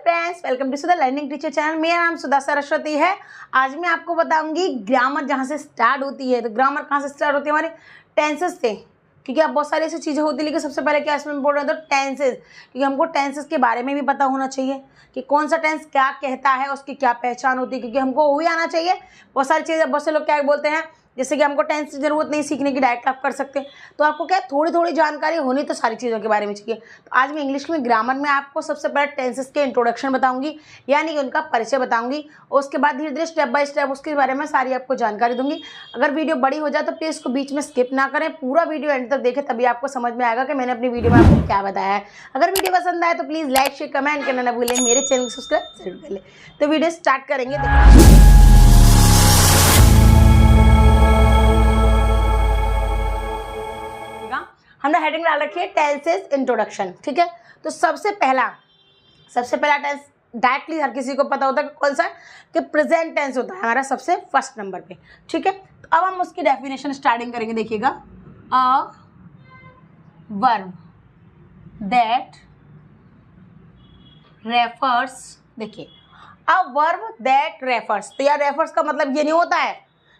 Friends, welcome to Sudha learning teacher channel. मेरा नाम सुधा सरस्वती है। आज मैं आपको बताऊंगी ग्रामर जहाँ से स्टार्ट होती है। तो ग्रामर कहाँ से स्टार्ट होती है? हमारे टेंसेस से, क्योंकि अब बहुत सारी ऐसी चीज़ें होती है, लेकिन सबसे पहले क्या इसमें इम्पोर्टेंट है तो टेंसेस, क्योंकि हमको टेंसेस के बारे में भी पता होना चाहिए कि कौन सा टेंस क्या कहता है, उसकी क्या पहचान होती है, क्योंकि हमको वही आना चाहिए। बहुत सारी चीज़ें, बहुत से लोग क्या बोलते हैं, जैसे कि हमको टेंस की जरूरत नहीं सीखने की, डायरेक्ट आप कर सकते हैं। तो आपको क्या है, थोड़ी थोड़ी जानकारी होनी तो सारी चीज़ों के बारे में चाहिए। तो आज मैं इंग्लिश में ग्रामर में आपको सबसे पहले टेंसेस के इंट्रोडक्शन बताऊंगी, यानी कि उनका परिचय बताऊंगी। उसके बाद धीरे धीरे स्टेप बाय स्टेप उसके बारे में सारी आपको जानकारी दूंगी। अगर वीडियो बड़ी हो जाए तो प्लीज़ इसको बीच में स्किप ना करें, पूरा वीडियो एंड तक देखें, तभी आपको समझ में आएगा कि मैंने अपनी वीडियो में आपको क्या बताया है। अगर वीडियो पसंद आए तो प्लीज़ लाइक शेयर कमेंट करना ना भूलें, मेरे चैनल को सब्सक्राइब जरूर कर लें। तो वीडियो स्टार्ट करेंगे। हमने हेडिंग डाल रखी है टेंसेस इंट्रोडक्शन, ठीक है। तो सबसे पहला टेंस डायरेक्टली हर किसी को पता होता है कि कौन सा, कि प्रेजेंट टेंस होता है हमारा सबसे फर्स्ट नंबर पे, ठीक है। तो अब हम उसकी डेफिनेशन स्टार्टिंग करेंगे। देखिएगा, अ वर्ब दैट रेफर्स, देखिए अ वर्ब दैट रेफर्स। तो यार रेफर्स का मतलब ये नहीं होता है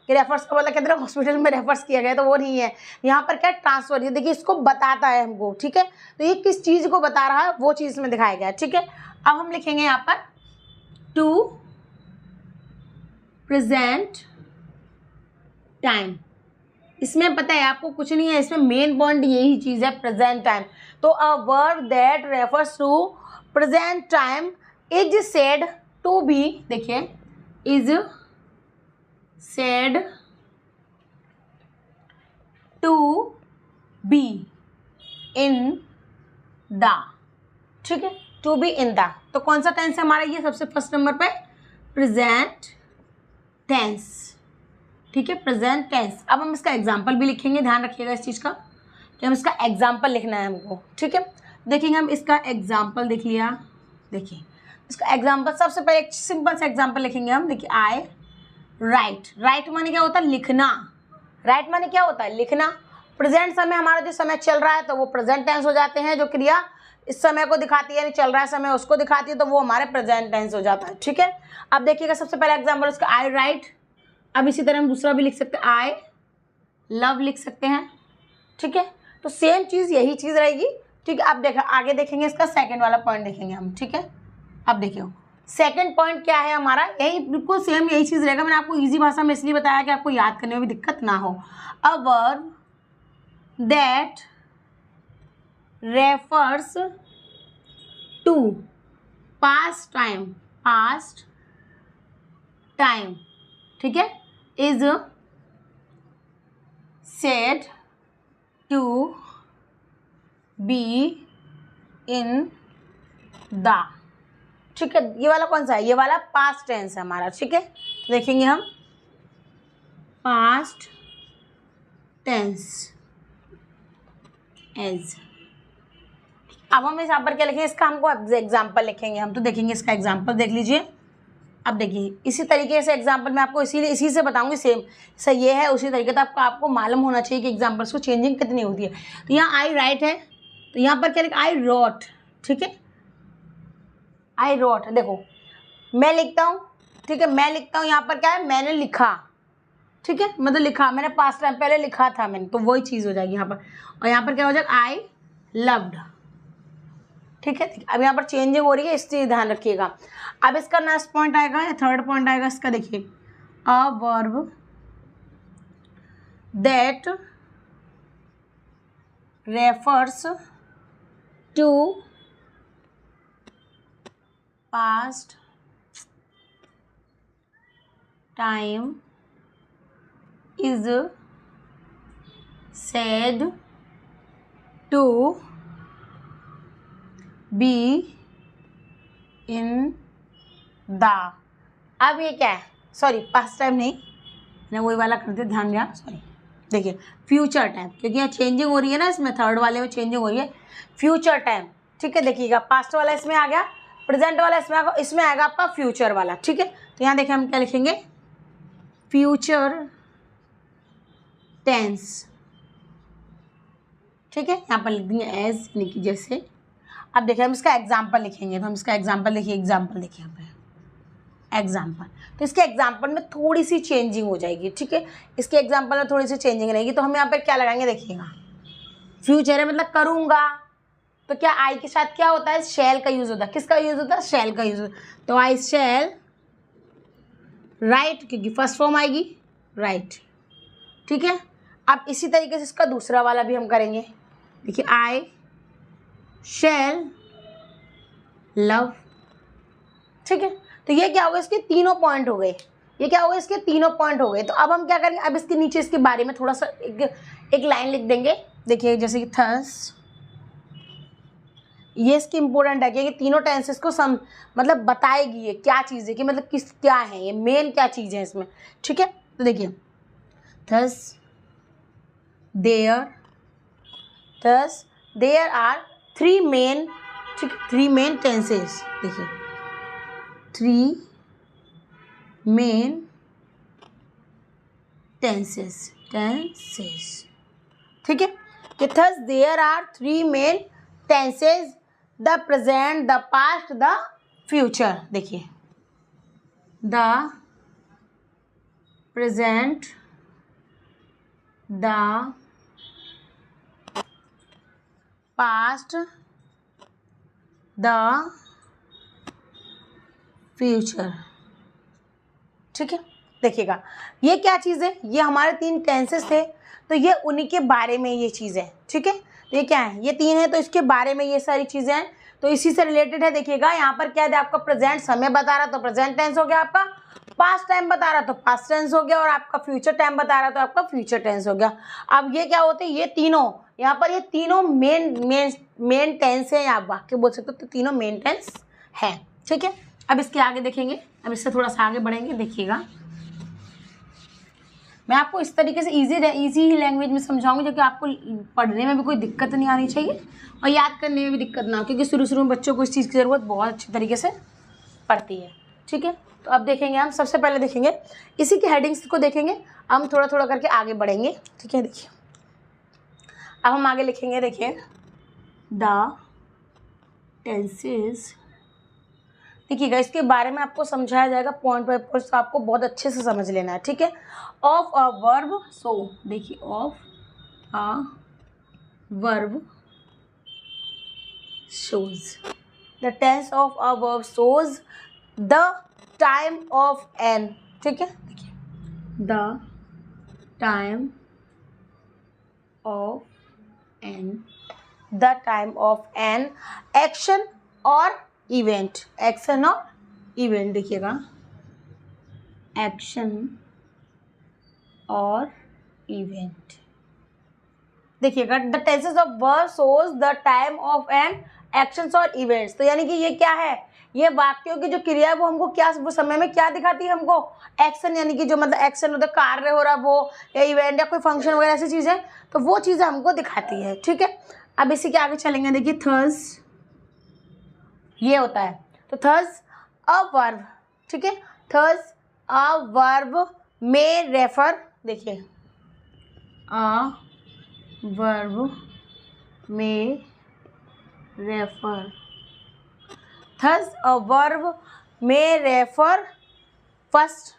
कि रेफर्स का मतलब कहते हैं हॉस्पिटल में रेफर्स किया गया, तो वो नहीं है। यहाँ पर क्या ट्रांसफर, ये देखिए इसको बताता है हमको, ठीक है। तो ये किस चीज़ को बता रहा है वो चीज़ में दिखाया गया है, ठीक है। अब हम लिखेंगे यहाँ पर टू प्रेजेंट टाइम। इसमें पता है आपको कुछ नहीं है, इसमें मेन पॉइंट यही चीज़ है, प्रेजेंट टाइम। तो a verb that refers to present time is said to be, देखिए is said to be in the, ठीक है, to be in the। तो कौन सा टेंस है हमारा? ये सबसे फर्स्ट नंबर पे प्रेजेंट टेंस, ठीक है, प्रेजेंट टेंस। अब हम इसका एग्जाम्पल भी लिखेंगे, ध्यान रखिएगा इस चीज़ का कि हम इसका एग्जाम्पल लिखना है हमको, ठीक है। देखेंगे हम इसका एग्जाम्पल, देख लिया, देखिए इसका एग्जाम्पल सबसे पहले एक सिंपल सा एग्जाम्पल लिखेंगे हम। देखिए आई राइट माने क्या होता है? लिखना। राइट माने क्या होता है? लिखना। प्रेजेंट समय, हमारा जो समय चल रहा है तो वो प्रेजेंट टेंस हो जाते हैं। जो क्रिया इस समय को दिखाती है, यानी चल रहा है समय उसको दिखाती है, तो वो हमारे प्रेजेंट टेंस हो जाता है, ठीक है। अब देखिएगा सबसे पहला एग्जांपल उसका आई राइट। अब इसी तरह हम दूसरा भी लिख सकते हैं, आई लव लिख सकते हैं, ठीक है। तो सेम चीज़ यही चीज़ रहेगी, ठीक है। अब देखा आगे देखेंगे इसका सेकेंड वाला पॉइंट देखेंगे हम, ठीक है। अब देखिए सेकंड पॉइंट क्या है हमारा, यही बिल्कुल सेम यही चीज़ रहेगा। मैंने आपको इजी भाषा में इसलिए बताया कि आपको याद करने में भी दिक्कत ना हो। A verb that refers to past time, ठीक है, is said to be in the, ठीक है। ये वाला कौन सा है? ये वाला पास्ट टेंस है हमारा, ठीक है। तो देखेंगे हम पास्ट टेंस एज। अब हम यहाँ पर क्या लिखेंगे? इसका हमको एग्जाम्पल लिखेंगे हम। तो देखेंगे इसका एग्जाम्पल, देख लीजिए। अब देखिए इसी तरीके से एग्जाम्पल मैं आपको इसी से बताऊंगी, सेम सही ये है उसी तरीके से आपको मालूम होना चाहिए कि एग्जाम्पल्स को चेंजिंग कितनी होती है। तो यहाँ आई राइट है, तो यहाँ पर क्या लिखा? आई रोट, ठीक है। आई रोट, देखो मैं लिखता हूँ, ठीक है, मैं लिखता हूँ, यहाँ पर क्या है? मैंने लिखा, ठीक है, मतलब लिखा, मैंने पास्ट टाइम पहले लिखा था मैंने, तो वही चीज़ हो जाएगी यहाँ पर। और यहाँ पर क्या हो जाएगा? आई लव्ड, ठीक है। अब यहाँ पर चेंजिंग हो रही है, इस चीज़ ध्यान रखिएगा। अब इसका नेक्स्ट पॉइंट आएगा या थर्ड पॉइंट आएगा इसका, देखिए a verb that refers to past time is said to be in the. अब ये क्या है? सॉरी पास्ट टाइम नहीं, मैं वही वाला करते, ध्यान दिया, सॉरी। देखिए फ्यूचर टाइम, क्योंकि यहाँ चेंजिंग हो रही है ना, इसमें थर्ड वाले में चेंजिंग हो रही है, फ्यूचर टाइम, ठीक है। देखिएगा पास्ट वाला इसमें आ गया, प्रेजेंट वाला इसमें आएगा आपका फ्यूचर वाला, ठीक है। तो यहाँ देखिए हम क्या लिखेंगे? फ्यूचर टेंस, ठीक है, यहाँ पर लिख देंगे एज, यानी कि जैसे। अब देखिए हम इसका एग्जाम्पल लिखेंगे, तो हम इसका एग्जाम्पल देखिए, एग्जाम्पल देखिए यहाँ पे एग्जाम्पल, तो इसके एग्जाम्पल में थोड़ी सी चेंजिंग हो जाएगी, ठीक है, इसके एग्जाम्पल में थोड़ी सी चेंजिंग रहेगी। तो हम यहाँ पे क्या लगाएंगे देखिएगा, फ्यूचर है मतलब करूँगा, तो क्या आई के साथ क्या होता है, शैल का यूज होता है। किसका यूज होता है, शैल का यूज होता है। तो आई शैल राइट, क्योंकि फर्स्ट फॉर्म आएगी राइट, ठीक है। अब इसी तरीके से इसका दूसरा वाला भी हम करेंगे। देखिए आई शैल लव, ठीक है। तो ये क्या होगा, इसके तीनों पॉइंट हो गए, ये क्या होगा, इसके तीनों पॉइंट हो गए। तो अब हम क्या करेंगे, अब इसके नीचे इसके बारे में थोड़ा सा एक लाइन लिख देंगे। देखिए जैसे कि थस, ये इसकी इंपॉर्टेंट है कि तीनों टेंसेस को मतलब बताएगी ये क्या चीज़ है, कि मतलब किस क्या है, ये मेन क्या चीज़ है इसमें, ठीक है। तो देखिए thus there are three main, ठीक, थ्री मेन टेंसेस। देखिए थ्री मेन टेंसेस, ठीक है। कि thus there are three main tenses, the present, the past, the future. देखिए the present, the past, the future, ठीक है। देखिएगा ये क्या चीज़ है, ये हमारे तीन टेंसेस थे, तो ये उन्हीं के बारे में ये चीज़ है, ठीक है। ये क्या है, ये तीन है, तो इसके बारे में ये सारी चीज़ें हैं, तो इसी से रिलेटेड है। देखिएगा यहाँ पर क्या है, आपका प्रेजेंट समय बता रहा तो प्रेजेंट टेंस हो गया, आपका पास्ट टाइम बता रहा तो पास्ट टेंस हो गया, और आपका फ्यूचर टाइम बता रहा तो आपका फ्यूचर टेंस हो गया। अब ये क्या होते हैं, ये तीनों यहाँ पर, ये तीनों मेन टेंस है, आप वाक्य बोल सकते हो, तो तीनों मेन टेंस है, ठीक है। अब इसके आगे देखेंगे, अब इससे थोड़ा सा आगे बढ़ेंगे। देखिएगा मैं आपको इस तरीके से इजी लैंग्वेज में समझाऊंगी, जो कि आपको पढ़ने में भी कोई दिक्कत नहीं आनी चाहिए और याद करने में भी दिक्कत ना हो, क्योंकि शुरू में बच्चों को इस चीज़ की ज़रूरत बहुत अच्छी तरीके से पड़ती है, ठीक है। तो अब देखेंगे हम, सबसे पहले देखेंगे इसी के हेडिंग्स को देखेंगे, हम थोड़ा थोड़ा करके आगे बढ़ेंगे, ठीक है। देखिए अब हम आगे लिखेंगे, देखिए द टेंसेस, देखिएगा इसके बारे में आपको समझाया जाएगा पॉइंट बाय पॉइंट, तो आपको बहुत अच्छे से समझ लेना है, ठीक है। ऑफ अ वर्ब, सो देखिए of a verb shows, the tense of a verb shows the time of an, ठीक है। देखिए the time of an, the time of an action और इवेंट, एक्शन और इवेंट, देखिएगा एक्शन और इवेंट, देखिएगा the tenses of verb shows the time of an actions और events. तो यानी कि ये क्या है, ये वाक्यों की जो क्रिया है वो हमको क्या, वो समय में क्या दिखाती है हमको, एक्शन, यानी कि जो मतलब एक्शन होता है, कार्य हो रहा वो, या इवेंट या कोई फंक्शन वगैरह ऐसी चीज़ें, तो वो चीज़ें हमको दिखाती है, ठीक है। अब इसी के आगे चलेंगे। देखिए थर्स, ये होता है, तो थर्स अ वर्ब, ठीक है। थर्स अ वर्ब में रेफर, देखिए अ वर्ब में रेफर, थर्स अ वर्ब में refer first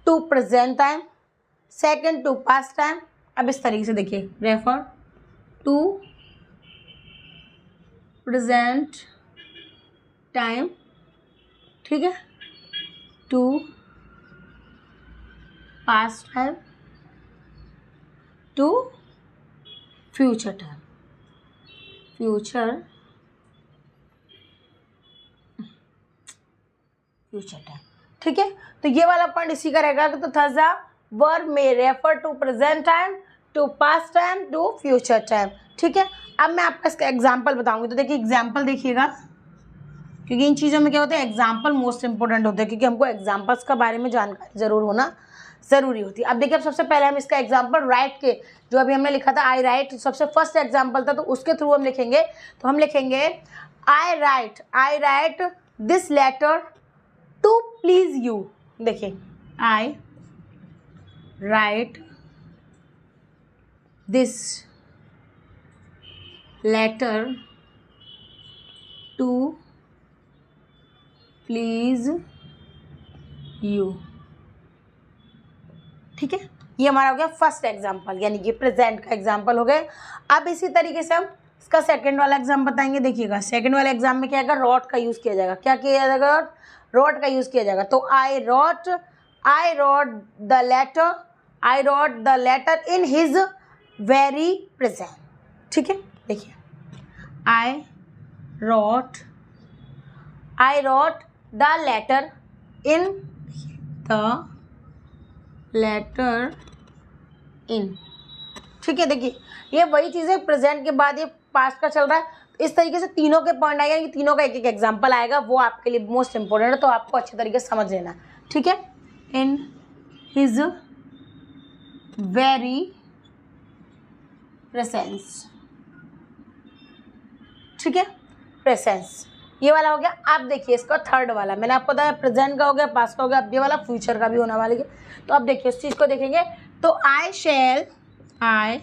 to present time, second to past time. अब इस तरीके से देखिए रेफर टू प्रेजेंट टाइम, ठीक है, to past time, to future time, future time, ठीक है। तो ये वाला पॉइंट इसी का रहेगा, तो थर्स अ वर्ब में refer to present time, to past time, to future time, ठीक है। अब मैं आपका इसका एग्जाम्पल बताऊंगी, तो देखिए एग्जाम्पल देखिएगा, क्योंकि इन चीज़ों में क्या होता है, एग्जाम्पल मोस्ट इंपॉर्टेंट होता है, क्योंकि हमको एग्जाम्पल्स का बारे में जानकारी जरूर होना ज़रूरी होती है। अब देखिए अब सबसे पहले हम इसका एग्जाम्पल राइट के, जो अभी हमने लिखा था आई राइट, सबसे फर्स्ट एग्जाम्पल था, तो उसके थ्रू हम लिखेंगे। तो हम लिखेंगे I write this letter to please you, देखिए I write this letter to please you. ठीक है, ये हमारा हो गया फर्स्ट एग्जाम्पल, यानी कि प्रेजेंट का एग्जाम्पल हो गए। अब इसी तरीके से हम इसका सेकंड वाला एग्जाम बताएंगे। देखिएगा सेकंड वाले एग्जाम में क्या आएगा, रॉट का यूज़ किया जाएगा। क्या किया जाएगा, रॉट का यूज़ किया जाएगा। तो I wrote the letter in his very present. ठीक है, देखिए I wrote the letter in. ठीक है, देखिए ये वही चीज़ है, प्रेजेंट के बाद ये पास्ट का चल रहा है। तो इस तरीके से तीनों के पॉइंट आएगा, यानी तीनों का एक एक एग्जाम्पल आएगा, वो आपके लिए मोस्ट इंपॉर्टेंट है, तो आपको अच्छे तरीके से समझ लेना। ठीक है, इन हिज वेरी प्रेजेंस। ठीक है, प्रेजेंस ये वाला हो गया। आप देखिए इसका थर्ड वाला, मैंने आपको बताया प्रेजेंट का हो गया, पास्ट का हो गया, अब ये वाला फ्यूचर का भी होने वाला है। तो अब देखिए इस चीज़ को देखेंगे, तो आई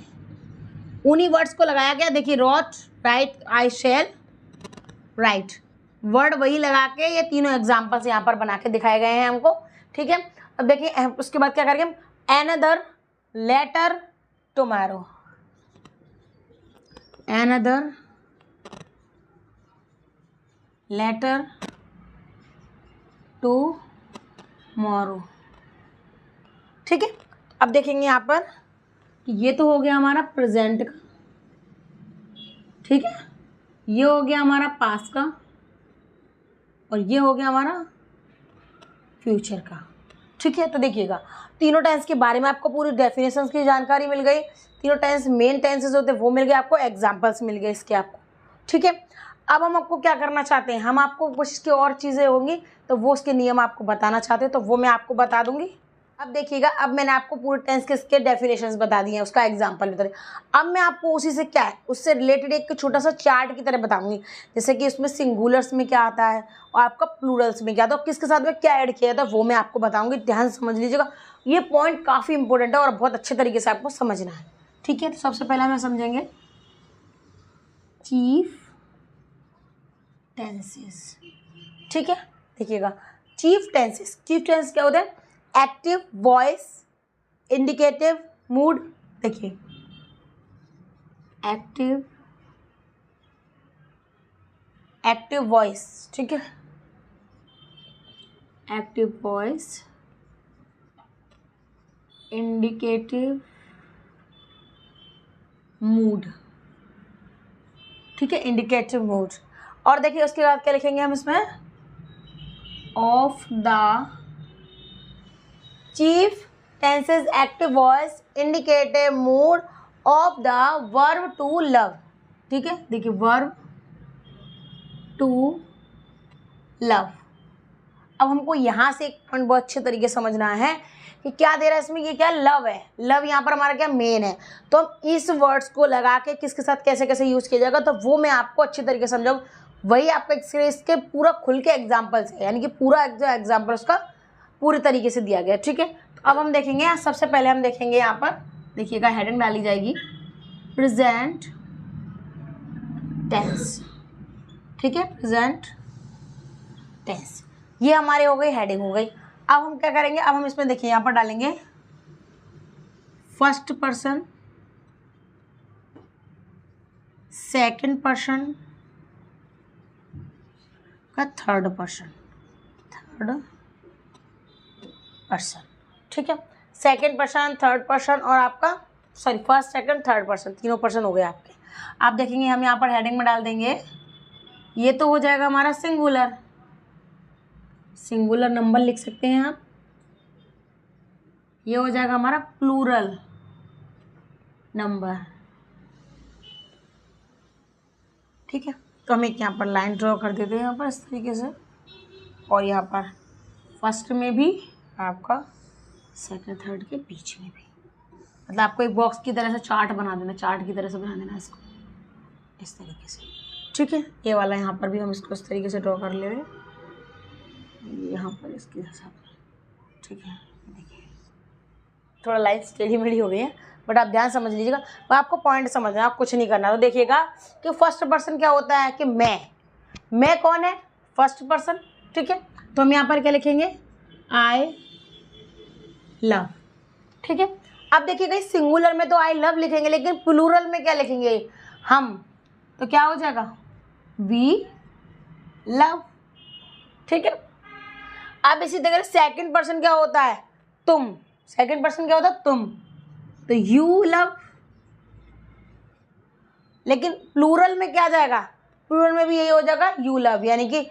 उन्हीं वर्ड्स को लगाया गया। देखिए रॉट, राइट, आई शैल, राइट, वर्ड वही लगा के ये तीनों एग्जाम्पल्स यहाँ पर बना के दिखाए गए हैं हमको। ठीक है, अब देखिए उसके बाद क्या करेंगे हम, another letter tomorrow, another letter tomorrow. ठीक है, अब देखेंगे यहाँ पर कि ये तो हो गया हमारा प्रेजेंट का। ठीक है, ये हो गया हमारा पास्ट का, और ये हो गया हमारा फ्यूचर का। ठीक है, तो देखिएगा तीनों टेंस के बारे में आपको पूरी डेफिनेशंस की जानकारी मिल गई। तीनों टेंस मेन टेंसेस होते हैं वो मिल गए आपको, एग्जाम्पल्स मिल गए इसके आपको। ठीक है, अब हम आपको क्या करना चाहते हैं, हम आपको कुछ इसके और चीज़ें होंगी तो वो उसके नियम आपको बताना चाहते हैं, तो वो मैं आपको बता दूंगी। अब देखिएगा, अब मैंने आपको पूरे टेंस के इसके डेफिनेशंस बता दिए हैं, उसका एग्जांपल बता दिया। अब मैं आपको उसी से क्या है, उससे रिलेटेड एक छोटा सा चार्ट की तरह बताऊंगी, जैसे कि उसमें सिंगुलर्स में क्या आता है और आपका प्लूरल्स में क्या आता है, किसके साथ में क्या ऐड किया जाता है, वो मैं आपको बताऊंगी। ध्यान से समझ लीजिएगा, ये पॉइंट काफ़ी इंपॉर्टेंट है और बहुत अच्छे तरीके से आपको समझना है। ठीक है, तो सबसे पहले हमें समझेंगे चीफ टेंसेस। ठीक है, देखिएगा चीफ टेंसेस क्या होता है, एक्टिव वॉइस, इंडिकेटिव मूड। देखिए एक्टिव वॉइस, ठीक है, एक्टिव वॉइस, इंडिकेटिव मूड। ठीक है, इंडिकेटिव मूड। और देखिए उसके बाद क्या लिखेंगे हम इसमें, of the chief tenses active voice indicative mood of the verb to love. ठीक है, देखिए वर्ब टू लव। अब हमको यहाँ से एक पॉइंट बहुत अच्छे तरीके से समझना है कि क्या दे रहा है इसमें, ये क्या लव है, लव यहाँ पर हमारा क्या मेन है। तो हम इस वर्ड्स को लगा के किसके साथ कैसे कैसे यूज़ किया जाएगा, तो वो मैं आपको अच्छे तरीके से समझाऊँ। वही आपको इसके पूरा खुल के एग्जाम्पल्स है, यानी कि पूरा जो एग्जाम्पल उसका पूरे तरीके से दिया गया। ठीक है, तो अब हम देखेंगे, सबसे पहले हम देखेंगे यहाँ पर, देखिएगा हेडिंग डाली जाएगी प्रेजेंट टेंस। ठीक है, प्रेजेंट टेंस, ये हमारे हो गई हेडिंग हो गई। अब हम क्या करेंगे, अब हम इसमें देखिए यहाँ पर डालेंगे फर्स्ट पर्सन, सेकंड पर्सन का थर्ड पर्सन। ठीक है, सेकंड पर्सन, थर्ड पर्सन और आपका फर्स्ट सेकंड थर्ड पर्सन, तीनों पर्सन हो गए आपके। आप देखेंगे हम यहाँ पर हेडिंग में डाल देंगे, ये तो हो जाएगा हमारा सिंगुलर नंबर लिख सकते हैं आप, ये हो जाएगा हमारा प्लूरल नंबर। ठीक है, तो हम एक यहाँ पर लाइन ड्रॉ कर देते हैं यहाँ पर इस तरीके से, और यहाँ पर फर्स्ट में भी आपका सेकंड थर्ड के बीच में भी, मतलब आपको एक बॉक्स की तरह से चार्ट बना देना, चार्ट की तरह से बना देना इसको इस तरीके से। ठीक है, ये वाला यहाँ पर भी हम इसको इस तरीके से ड्रॉ कर ले रहे हैं, यहाँ पर इसके साथ। ठीक है, देखिए थोड़ा लाइन टेढ़ी मेढ़ी हो गई है, बट आप ध्यान समझ लीजिएगा, वो आपको पॉइंट समझना है, आप कुछ नहीं करना। तो देखिएगा कि फर्स्ट पर्सन क्या होता है कि मैं, मैं कौन है, फर्स्ट पर्सन, ठीक है। तो हम यहाँ पर क्या लिखेंगे, आई लव, ठीक है। अब देखिएगा सिंगुलर में तो आई लव लिखेंगे, लेकिन प्लूरल में क्या लिखेंगे हम, तो क्या हो जाएगा वी लव, ठीक है। अब इसी तरह सेकंड पर्सन क्या होता है, तुम, सेकंड पर्सन क्या होता है तुम, तो यू लव। लेकिन प्लूरल में क्या जाएगा, प्लूरल में भी यही हो जाएगा यू लव, यानी कि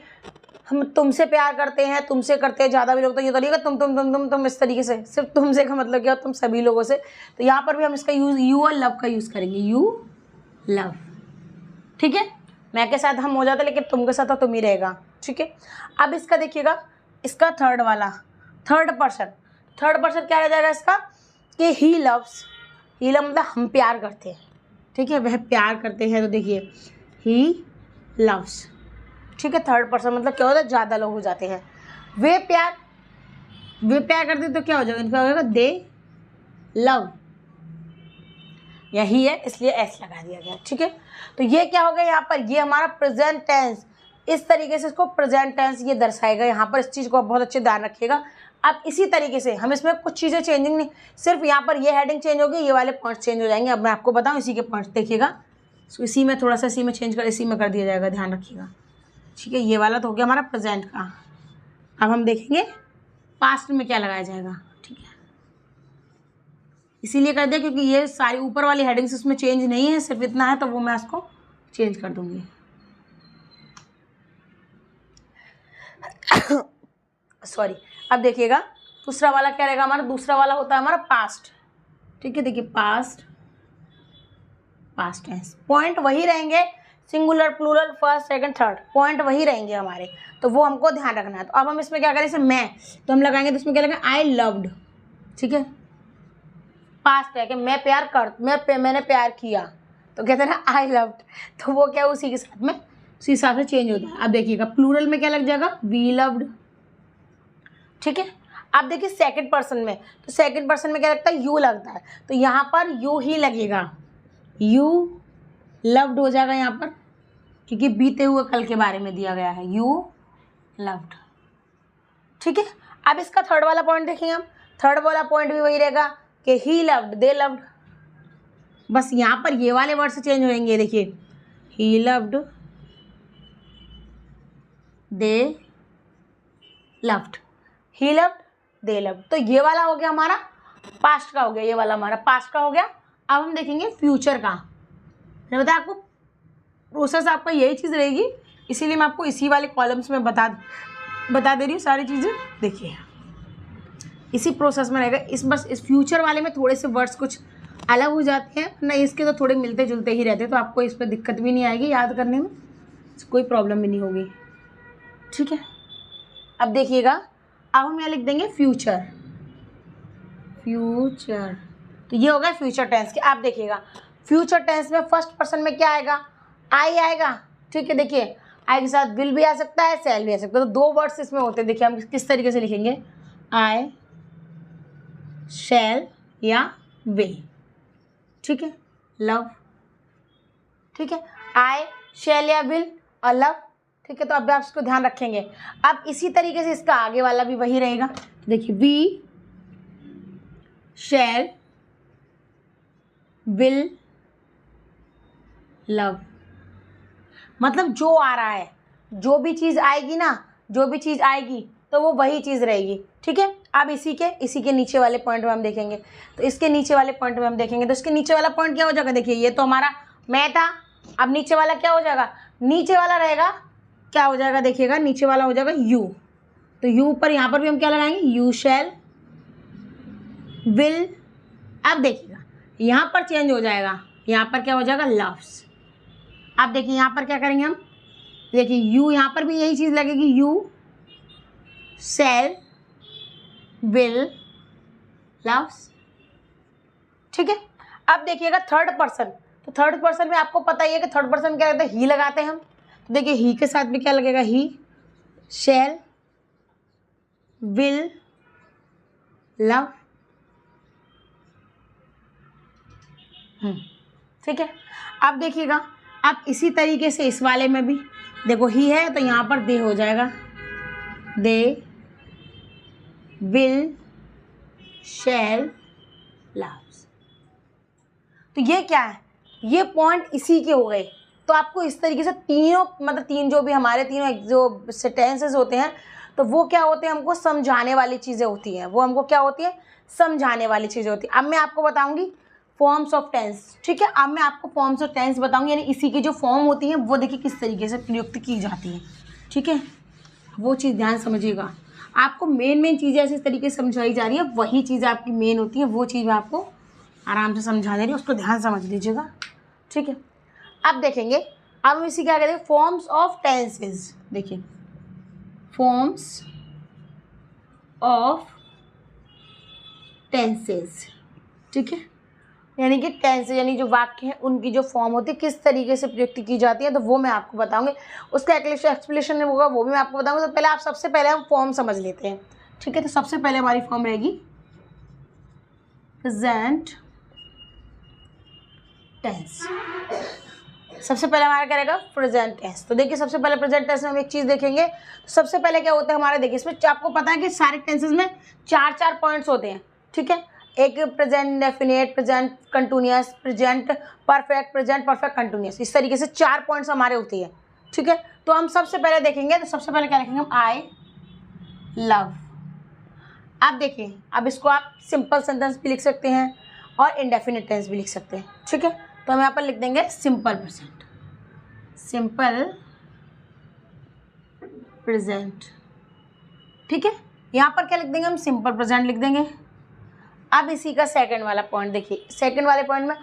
हम तुमसे प्यार करते हैं, तुमसे करते हैं ज़्यादा भी लोग, तो ये तो नहीं तुम इस तरीके से, सिर्फ तुमसे का मतलब क्या, तुम सभी लोगों से। तो यहाँ पर भी हम इसका यूज़ यू और लव का यूज़ करेंगे, यू लव, ठीक है। मैं के साथ हम हो जाता, लेकिन तुम के साथ तो तुम ही रहेगा, ठीक है। अब इसका देखिएगा, इसका थर्ड वाला, थर्ड पर्सन क्या रह जाएगा इसका, कि ही लव्स, ही लव मतलब हम प्यार करते हैं, ठीक है, वह प्यार करते हैं, तो देखिए ही लव्स, ठीक है। थर्ड पर्सन मतलब क्या होता है, ज़्यादा लोग हो जाते हैं। वे प्यार करते हैं, तो क्या हो जाएगा, इनका हो जाएगा दे लव, यही है इसलिए एस लगा दिया गया, ठीक है। तो ये क्या हो गया यहाँ पर, ये हमारा प्रेजेंट टेंस, इस तरीके से इसको प्रेजेंट टेंस ये दर्शाएगा यहाँ पर, इस चीज़ को बहुत अच्छे ध्यान रखिएगा। अब इसी तरीके से हम इसमें कुछ चीज़ें चेंजिंग नहीं, सिर्फ यहाँ पर ये हेडिंग चेंज होगी, ये वाले पॉइंट्स चेंज हो जाएंगे। अब मैं आपको बताऊँ इसी के पॉइंट्स देखिएगा, तो इसी में थोड़ा सा इसी में चेंज कर, इसी में कर दिया जाएगा, ध्यान रखिएगा, ठीक है। ये वाला तो हो गया हमारा प्रेजेंट का। अब हम देखेंगे पास्ट में क्या लगाया जाएगा, ठीक है। इसीलिए कर दिया क्योंकि ये सारी ऊपर वाली हेडिंग्स उसमें चेंज नहीं है, सिर्फ इतना है, तो वो मैं उसको चेंज कर दूंगी। सॉरी। अब देखिएगा दूसरा वाला क्या रहेगा हमारा, दूसरा वाला होता है हमारा पास्ट, ठीक है। देखिए पास्ट टेंस, पॉइंट वही रहेंगे, singular plural first second third point वही रहेंगे हमारे, तो वो हमको ध्यान रखना है। तो अब हम इसमें क्या करें, जैसे मैं, तो हम लगाएंगे तो इसमें क्या लगाएंगे, आई लव्ड, ठीक है। पास्ट है कि मैंने प्यार किया, तो कहते हैं ना आई लव्ड, तो वो क्या उसी के साथ में उसी हिसाब से चेंज होता है। अब देखिएगा प्लूरल में क्या लग जाएगा, वी लव्ड, ठीक है। अब देखिए सेकंड पर्सन में, तो सेकंड पर्सन में क्या लगता है, यू लगता है, तो यहाँ पर यू ही लगेगा, यू लव्ड हो जाएगा यहाँ पर, क्योंकि बीते हुए कल के बारे में दिया गया है, यू लव्ड, ठीक है। अब इसका थर्ड वाला पॉइंट देखेंगे हम, थर्ड वाला पॉइंट भी वही रहेगा कि ही लव्ड, दे लव्ड, बस यहाँ पर ये वाले वर्ड से चेंज होंगे। देखिए he loved, they loved, he loved, they loved, तो ये वाला हो गया हमारा पास्ट का, हो गया ये वाला हमारा पास्ट का हो गया। अब हम देखेंगे फ्यूचर का। मैं बताया आपको प्रोसेस आपका यही चीज़ रहेगी, इसीलिए मैं आपको इसी वाले कॉलम्स में बता दे रही हूँ सारी चीज़ें। देखिए इसी प्रोसेस में रहेगा, बस इस फ्यूचर वाले में थोड़े से वर्ड्स कुछ अलग हो जाते हैं ना, इसके तो थोड़े मिलते जुलते ही रहते हैं, तो आपको इस पर दिक्कत भी नहीं आएगी, याद करने में कोई प्रॉब्लम भी नहीं होगी, ठीक है। अब देखिएगा, अब हम यहाँ लिख देंगे फ्यूचर, तो ये होगा फ्यूचर टेंस के। आप देखिएगा फ्यूचर टेंस में फर्स्ट पर्सन में क्या आएगा, आई आएगा, ठीक है। देखिए आई के साथ विल भी आ सकता है, शैल भी आ सकता है, तो दो वर्ड्स इसमें होते हैं। देखिए हम किस तरीके से लिखेंगे, आई शैल या विल, ठीक है। लव, ठीक है, आई शैल या विल और लव, ठीक है। तो अब आप इसको ध्यान रखेंगे। अब इसी तरीके से इसका आगे वाला भी वही रहेगा। देखिए वी शैल विल लव, मतलब जो आ रहा है, जो भी चीज़ आएगी ना, जो भी चीज़ आएगी तो वो वही चीज़ रहेगी, ठीक है। अब इसी के नीचे वाले पॉइंट में हम देखेंगे, तो इसके नीचे वाले पॉइंट में हम देखेंगे, तो इसके नीचे वाला पॉइंट क्या हो जाएगा, देखिए ये तो हमारा मैं था, अब नीचे वाला क्या हो जाएगा, नीचे वाला रहेगा क्या हो जाएगा, देखिएगा नीचे वाला हो जाएगा यू, तो यू पर यहाँ पर भी हम क्या लगाएंगे, यू शैल विल। अब देखिएगा यहाँ पर चेंज हो जाएगा, यहाँ पर क्या हो जाएगा, लव्स। अब देखिए यहाँ पर क्या करेंगे हम, देखिए यू यहाँ पर भी यही चीज़ लगेगी, यू शैल विल लव्स, ठीक है। अब देखिएगा थर्ड पर्सन, तो थर्ड पर्सन में आपको पता ही है कि थर्ड पर्सन में क्या रहता है, ही लगाते हैं हम, तो देखिए ही के साथ भी क्या लगेगा, ही शैल विल लव, ठीक है। अब देखिएगा, अब इसी तरीके से इस वाले में भी देखो ही है तो यहाँ पर दे हो जाएगा, दे विल शैल लव्स। तो ये क्या है, ये पॉइंट इसी के हो गए। तो आपको इस तरीके से तीनों मतलब तीन जो भी हमारे तीनों जो सेंटेंसेस होते हैं तो वो क्या होते हैं, हमको समझाने वाली चीज़ें होती हैं, वो हमको क्या होती है, समझाने वाली चीज़ें होती है। अब मैं आपको बताऊंगी फॉर्म्स ऑफ टेंस, ठीक है। अब मैं आपको फॉर्म्स ऑफ टेंस बताऊंगी, यानी इसी की जो फॉर्म होती है वो देखिए किस तरीके से प्रयुक्त की जाती है, ठीक है। वो चीज़ ध्यान समझिएगा, आपको मेन चीज़ें ऐसे तरीके से समझाई जा रही है, वही चीज़ आपकी मेन होती है, वो चीज़ मैं आपको आराम से समझा दे रही हूँ, उसको ध्यान समझ लीजिएगा, ठीक है। अब देखेंगे, अब हम इसी क्या कहते हैं, फॉर्म्स ऑफ टेंसेस। देखिए फॉर्म्स ऑफ टेंसेस, ठीक है, यानी कि टेंस यानी जो वाक्य हैं उनकी जो फॉर्म होती है किस तरीके से प्रयुक्त की जाती है, तो वो मैं आपको बताऊंगी। उसका एक्सप्लेनेशन होगा वो भी मैं आपको बताऊंगी। तो पहले आप सबसे पहले हम फॉर्म समझ लेते हैं, ठीक है। तो सबसे पहले हमारी फॉर्म रहेगी प्रेजेंट टेंस। सबसे पहले हमारा क्या रहेगा, प्रेजेंट टेंस। तो देखिए सबसे पहले प्रेजेंट टेंस में हम एक चीज़ देखेंगे। तो सबसे पहले क्या होता है हमारे, देखिए इसमें आपको पता है कि सारे टेंसेस में चार पॉइंट्स होते हैं, ठीक है। एक present indefinite, present continuous, present perfect continuous, इस तरीके से 4 पॉइंट्स हमारे होती है, ठीक है। तो हम सबसे पहले देखेंगे, तो सबसे पहले क्या लिखेंगे हम, आई लव। अब देखिए, अब इसको आप सिंपल सेंटेंस भी लिख सकते हैं और इंडेफिनिट टेंस भी लिख सकते हैं, ठीक है। तो हम यहाँ पर लिख देंगे सिंपल प्रेजेंट, ठीक है। यहाँ पर क्या लिख देंगे हम, सिंपल प्रेजेंट लिख देंगे। अब इसी का सेकंड वाला पॉइंट देखिए, सेकंड वाले पॉइंट में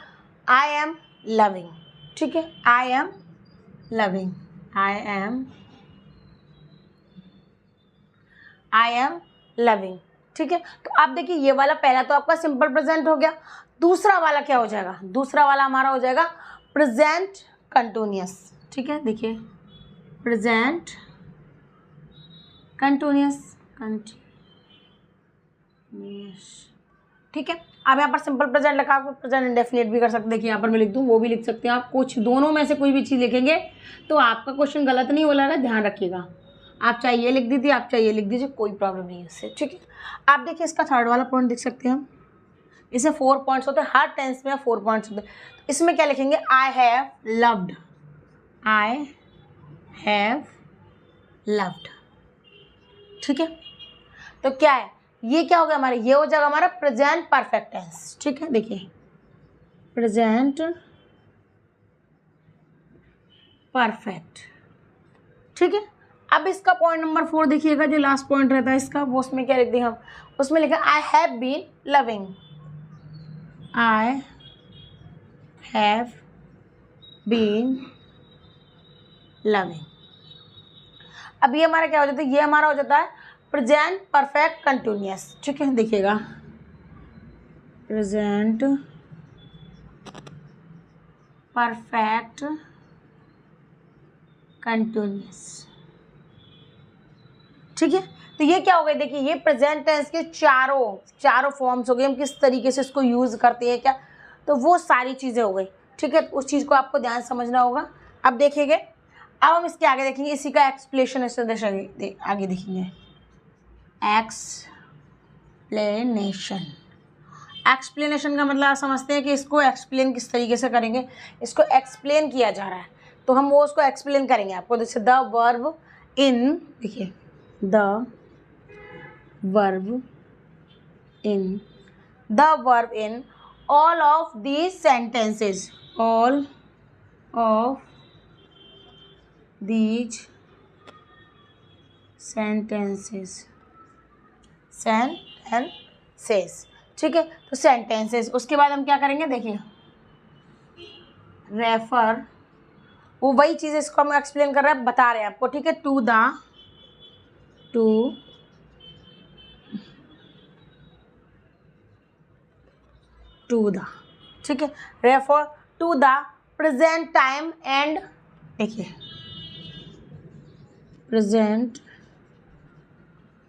आई एम लविंग, ठीक है, आई एम लविंग, ठीक है। तो आप देखिए ये वाला पहला तो आपका सिंपल प्रेजेंट हो गया। दूसरा वाला क्या हो जाएगा, दूसरा वाला हमारा हो जाएगा प्रेजेंट कंटिन्यूअस, ठीक है। देखिए प्रेजेंट कंटिन्यूअस, ठीक है। अब यहाँ पर सिंपल प्रेजेंट लिखा, आपको प्रेजेंट इंडेफिनिट भी कर सकते हैं। देखिए यहाँ पर मैं लिख दूँ, वो भी लिख सकते हैं आप, कुछ दोनों में से कोई भी चीज़ लिखेंगे तो आपका क्वेश्चन गलत नहीं हो रहा है, ध्यान रखिएगा। आप चाहे ये लिख दीजिए, आप चाहे ये लिख दीजिए, कोई प्रॉब्लम नहीं है इससे, ठीक है। आप देखिए इसका थर्ड वाला पॉइंट देख सकते हैं हम, इसे 4 पॉइंट्स होते हैं, हर टेंस में 4 पॉइंट्स होते हैं। तो इसमें क्या लिखेंगे, आई हैव लव्ड, ठीक है। तो क्या है, ये क्या हो गया हमारे, ये हो जाएगा हमारा प्रेजेंट परफेक्ट टेंस, ठीक है। देखिए प्रेजेंट परफेक्ट, ठीक है। अब इसका पॉइंट नंबर 4 देखिएगा, जो लास्ट पॉइंट रहता है इसका, वो उसमें क्या लिख देंगे हम, उसमें लिखा I have been loving, I have been loving. अब ये हमारा क्या हो जाता है, ये हमारा हो जाता है प्रेजेंट परफेक्ट कंटिन्यूअस, ठीक है। देखिएगा प्रेजेंट परफेक्ट कंटिन्यूअस, ठीक है। तो ये क्या हो गया, देखिए ये प्रेजेंट टेंस के चारों फॉर्म्स हो गए, हम किस तरीके से इसको यूज़ करते हैं क्या, तो वो सारी चीज़ें हो गई, ठीक है। उस चीज़ को आपको ध्यान समझना होगा। अब देखिएगा, अब हम इसके आगे देखेंगे, इसी का एक्सप्लेनेशन आगे देखेंगे, एक्सप्लेनेशन का मतलब आप समझते हैं कि इसको एक्सप्लेन किस तरीके से करेंगे, इसको एक्सप्लेन किया जा रहा है तो हम वो उसको एक्सप्लेन करेंगे आपको। जैसे द वर्ब इन, देखिए the verb in all of these sentences, ठीक है। तो सेंटेंसेस, उसके बाद हम क्या करेंगे, देखिए रेफर, वो वही चीज़ इसको हम एक्सप्लेन कर रहे हैं, बता रहे हैं आपको, ठीक है। टू द, ठीक है, refer to the present time and, देखिए प्रेजेंट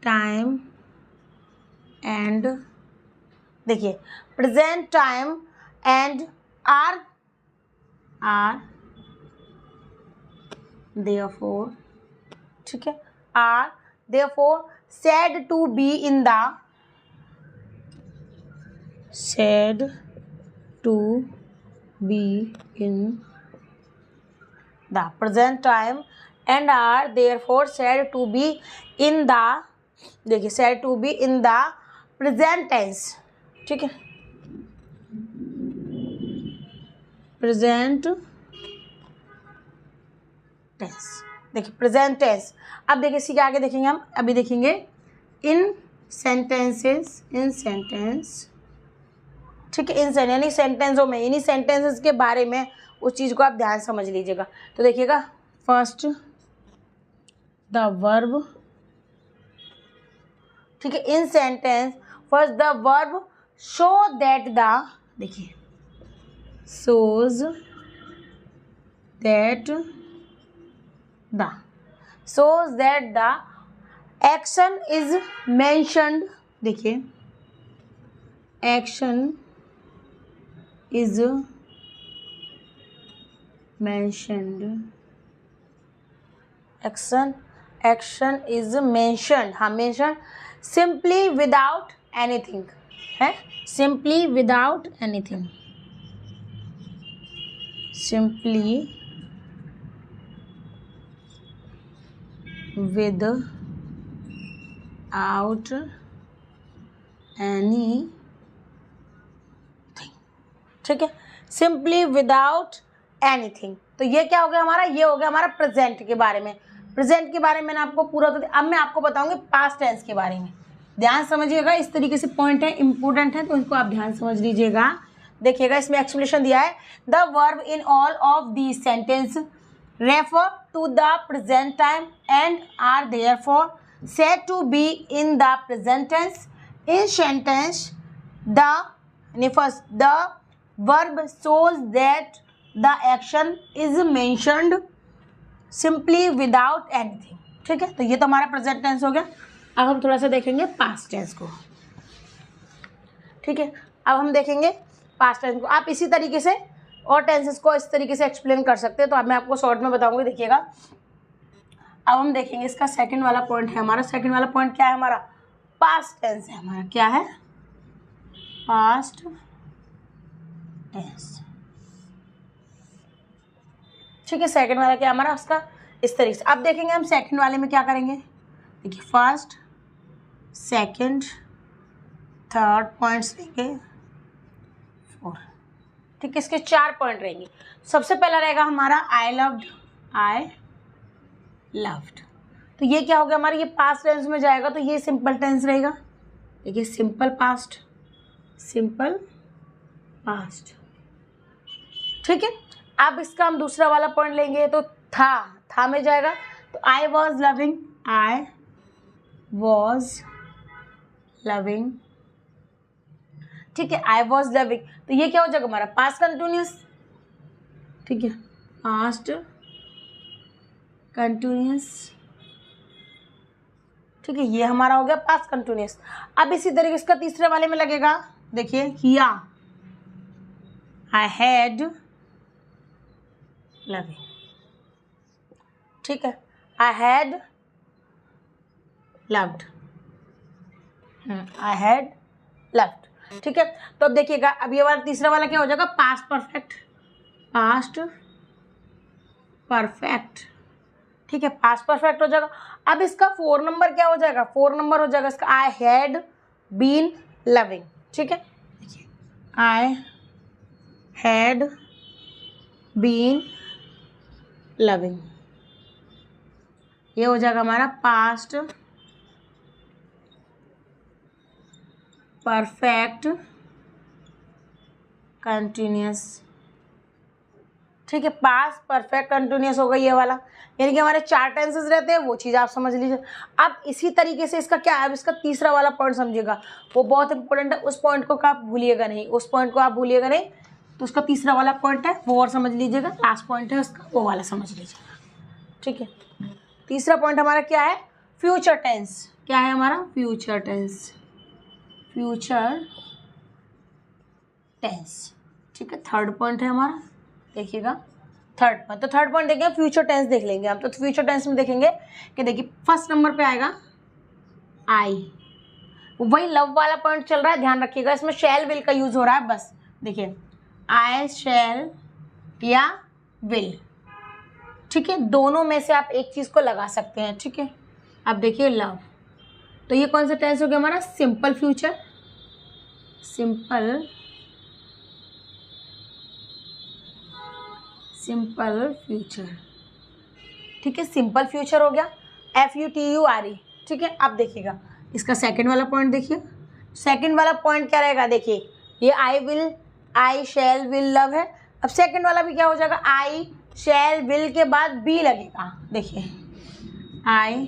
टाइम एंड, देखिए present time and are therefore, ठीक है, are therefore said to be in the, said to be in the present time and are therefore said to be in the, देखिए said to be in the present tense, ठीक है, present tense, देखिए present tense. अब देखिए इसी के आगे देखेंगे हम, अभी देखेंगे इन सेंटेंसेस, इन सेंटेंस, ठीक है, इन यानी सेंटेंसों में, इन्हीं सेंटेंसेस के बारे में उस चीज़ को आप ध्यान समझ लीजिएगा। तो देखिएगा फर्स्ट द वर्ब, ठीक है, in sentence first the verb show that the, देखिए shows that the action is mentioned, देखिए action is mentioned, action is mentioned, हाँ mentioned simply without anything, है simply without anything, simply without anything, ठीक है, simply without anything. तो ये क्या हो गया हमारा, ये हो गया हमारा प्रेजेंट के बारे में। प्रेजेंट के बारे में आपको पूरा, तो अब मैं आपको बताऊंगी पास्ट टेंस के बारे में। ध्यान समझिएगा, इस तरीके से पॉइंट है, इंपॉर्टेंट है, तो इसको आप ध्यान समझ लीजिएगा। देखिएगा इसमें एक्सप्लेनेशन दिया है, the verb in all of the sentence refer to the present time and are therefore said to be in the present tense. In sentence the first the verb shows that the action is mentioned simply without anything, ठीक है। तो ये तो हमारा present tense हो गया। अब हम थोड़ा सा देखेंगे पास्ट टेंस को, ठीक है। अब हम देखेंगे पास्ट टेंस को। आप इसी तरीके से और टेंसेस को इस तरीके से एक्सप्लेन कर सकते हैं, तो अब मैं आपको शॉर्ट में बताऊंगी। देखिएगा अब हम देखेंगे इसका सेकंड वाला पॉइंट है हमारा। सेकंड वाला पॉइंट क्या है हमारा, पास्ट टेंस है हमारा। क्या है, पास्ट टेंस, ठीक है। सेकंड वाला क्या हमारा, उसका इस तरीके से। अब देखेंगे हम सेकंड वाले में क्या करेंगे। देखिए फर्स्ट, सेकंड, थर्ड पॉइंट्स रहेंगे, फोर, ठीक है। इसके 4 पॉइंट रहेंगे। सबसे पहला रहेगा हमारा आई लव्ड, आई लव्ड। तो ये क्या हो गया हमारा, ये पास्ट टेंस में जाएगा, तो ये सिंपल टेंस रहेगा। देखिए सिंपल पास्ट, सिंपल पास्ट, ठीक है। अब इसका हम दूसरा वाला पॉइंट लेंगे, तो था में जाएगा, तो I was loving, I was loving, ठीक है, आई वॉज लविंग। तो ये क्या हो जाएगा हमारा पास्ट कंटिन्यूस, ठीक है, पास्ट कंटिन्यूस, ठीक है, ये हमारा हो गया पास्ट कंटिन्यूस। अब इसी तरीके इसका तीसरे वाले में लगेगा। देखिए किया, आई हैड लविंग, ठीक है, I had loved, I had loved, ठीक है। तो अब देखिएगा, अब ये वाला तीसरा वाला क्या हो जाएगा, पास्ट परफेक्ट, पास्ट परफेक्ट, ठीक है, पास्ट परफेक्ट हो जाएगा। अब इसका 4 नंबर क्या हो जाएगा, 4 नंबर हो जाएगा इसका आई हैड बीन लविंग, ठीक है। देखिए आई हैड बीन लविंग, ये हो जाएगा हमारा पास्ट परफेक्ट कंटिन्यूस, ठीक है, पास्ट परफेक्ट कंटिन्यूस हो गई ये वाला। यानी कि हमारे 4 टेंसेस रहते हैं, वो चीज़ आप समझ लीजिए। अब इसी तरीके से इसका क्या है, अब इसका तीसरा वाला पॉइंट समझिएगा, वो बहुत इंपॉर्टेंट है। उस पॉइंट को आप भूलिएगा नहीं, उस पॉइंट को आप भूलिएगा नहीं। तो उसका तीसरा वाला पॉइंट है वो और समझ लीजिएगा, लास्ट पॉइंट है उसका वो वाला समझ लीजिएगा, ठीक है। तीसरा पॉइंट हमारा क्या है, फ्यूचर टेंस। क्या है हमारा, फ्यूचर टेंस, फ्यूचर टेंस, ठीक है। थर्ड पॉइंट है हमारा, देखिएगा थर्ड पॉइंट, तो थर्ड पॉइंट देखेंगे फ्यूचर टेंस देख लेंगे हम। तो फ्यूचर टेंस में देखेंगे कि देखिए फर्स्ट नंबर पे आएगा आई, वही लव वाला पॉइंट चल रहा है, ध्यान रखिएगा इसमें शैल विल का यूज हो रहा है बस। देखिए आई शैल या विल, ठीक है, दोनों में से आप एक चीज को लगा सकते हैं, ठीक है। अब देखिए लव, तो ये कौन सा टेंस हो गया हमारा, सिंपल फ्यूचर, सिंपल फ्यूचर, ठीक है, सिंपल फ्यूचर हो गया, FUTURE, ठीक है। अब देखिएगा इसका सेकंड वाला पॉइंट, देखिए सेकंड वाला पॉइंट क्या रहेगा, देखिए ये आई शैल विल लव है। अब सेकंड वाला भी क्या हो जाएगा, आई शैल विल के बाद बी लगेगा, देखिए आई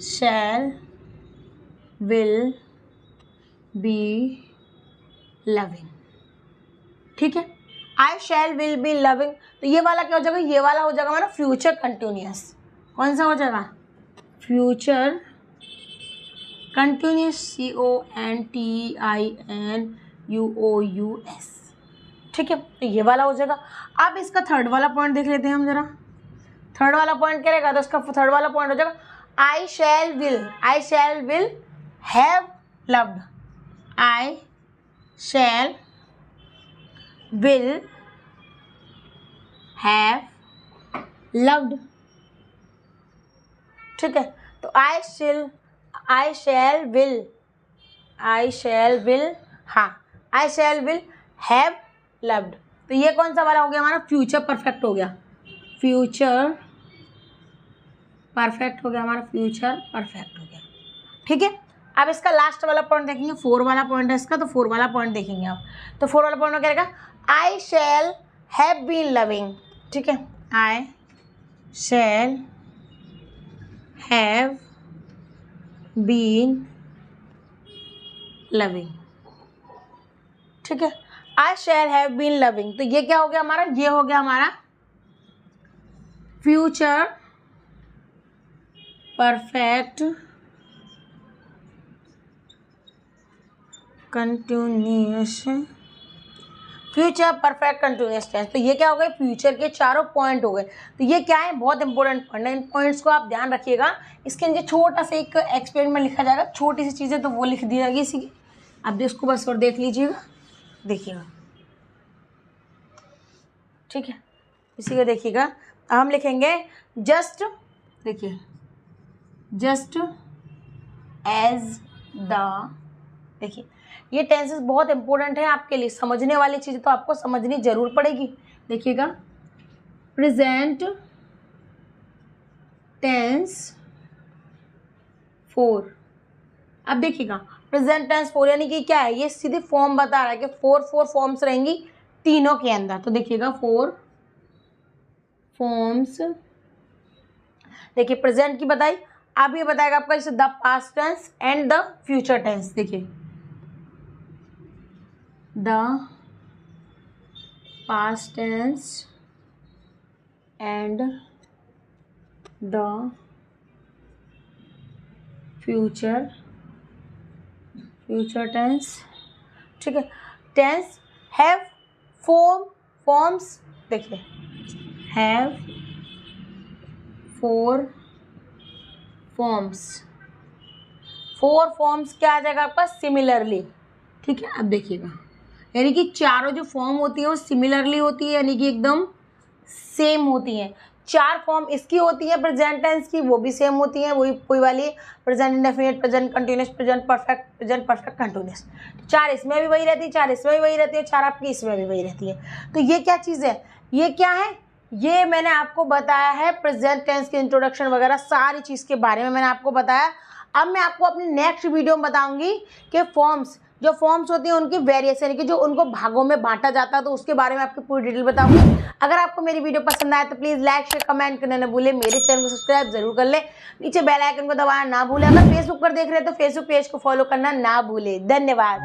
शैल विल बी लविंग, ठीक है, आई शैल विल बी लविंग। तो ये वाला क्या हो जाएगा, ये वाला हो जाएगा हमारा फ्यूचर कंटिन्यूअस। कौन सा हो जाएगा, फ्यूचर कंटिन्यूअस, CONTINUOUS, ठीक है, तो ये वाला हो जाएगा। अब इसका थर्ड वाला पॉइंट देख लेते हैं हम जरा। थर्ड वाला पॉइंट क्या रहेगा, तो इसका थर्ड वाला पॉइंट हो जाएगा I shall will have loved, I shall will have loved, ठीक है। तो I shall will have loved, तो ये कौन सा वाला हो गया हमारा, फ्यूचर परफेक्ट हो गया, फ्यूचर परफेक्ट हो गया हमारा, फ्यूचर परफेक्ट हो गया, ठीक है। अब इसका लास्ट वाला पॉइंट देखेंगे, 4 वाला पॉइंट है इसका, तो 4 वाला पॉइंट देखेंगे आप। तो 4 वाला पॉइंट में क्या रहेगा, आई शैल हैव बीन लविंग, ठीक है, आई शैल हैव बीन लविंग, ठीक है, आई शैल हैव बीन लविंग। तो ये क्या हो गया हमारा, ये हो गया हमारा future perfect continuous, future perfect continuous tense. तो ये क्या हो गए, फ्यूचर के चारों पॉइंट हो गए। तो ये क्या है, बहुत इंपॉर्टेंट पॉइंट है, इन पॉइंट्स को आप ध्यान रखिएगा। इसके नीचे छोटा सा एक एक्सपेरिमेंट लिखा जाएगा, छोटी सी चीज़ें, तो वो लिख दी जाएगी इसी की, आप इसको बस और देख लीजिएगा, देखिएगा, ठीक है, इसी को देखिएगा। हम लिखेंगे जस्ट, देखिए जस्ट एज द, देखिए ये टेंसेस बहुत इंपॉर्टेंट है आपके लिए, समझने वाली चीज़ें तो आपको समझनी जरूर पड़ेगी। देखिएगा प्रेजेंट टेंस 4, अब देखिएगा प्रेजेंट टेंस 4 यानी कि क्या है, ये सीधे फॉर्म बता रहा है कि 4 फॉर्म्स रहेंगी तीनों के अंदर। तो देखिएगा 4 फॉर्म्स, देखिए प्रेजेंट की बताई, अब ये बताएगा आपका जैसे the past tense and the future tense. देखिए the past tense and the future tense, ठीक है। टेंस हैव फॉर्म्स, देखिए हैव 4 फॉर्म्स, 4 फॉर्म्स क्या आ जाएगा आपका, सिमिलरली, ठीक है। अब देखिएगा यानी कि चारों जो फॉर्म होती हैं वो सिमिलरली होती है, यानी कि एकदम सेम होती हैं। 4 फॉर्म इसकी होती है प्रेजेंट टेंस की, वो भी सेम होती हैं, वही कोई वाली present indefinite, present continuous, present perfect continuous. 4 इसमें भी वही रहती है, 4 इसमें भी वही रहती है, 4 आपकी इसमें भी वही रहती है। तो ये क्या चीज़ है, ये क्या है, ये मैंने आपको बताया है प्रेजेंट टेंस के इंट्रोडक्शन वगैरह सारी चीज़ के बारे में मैंने आपको बताया। अब मैं आपको अपनी नेक्स्ट वीडियो में बताऊंगी कि फॉर्म्स, जो फॉर्म्स होती हैं उनकी वेरिएशन, यानी कि जो उनको भागों में बांटा जाता है, तो उसके बारे में आपको पूरी डिटेल बताऊंगी। अगर आपको मेरी वीडियो पसंद आए तो प्लीज़ लाइक शेयर कमेंट करना न भूलें, मेरे चैनल को सब्सक्राइब जरूर कर ले, नीचे बेल आइकन को दबाना ना भूलें। अगर फेसबुक पर देख रहे हैं तो फेसबुक पेज को फॉलो करना ना भूलें। धन्यवाद।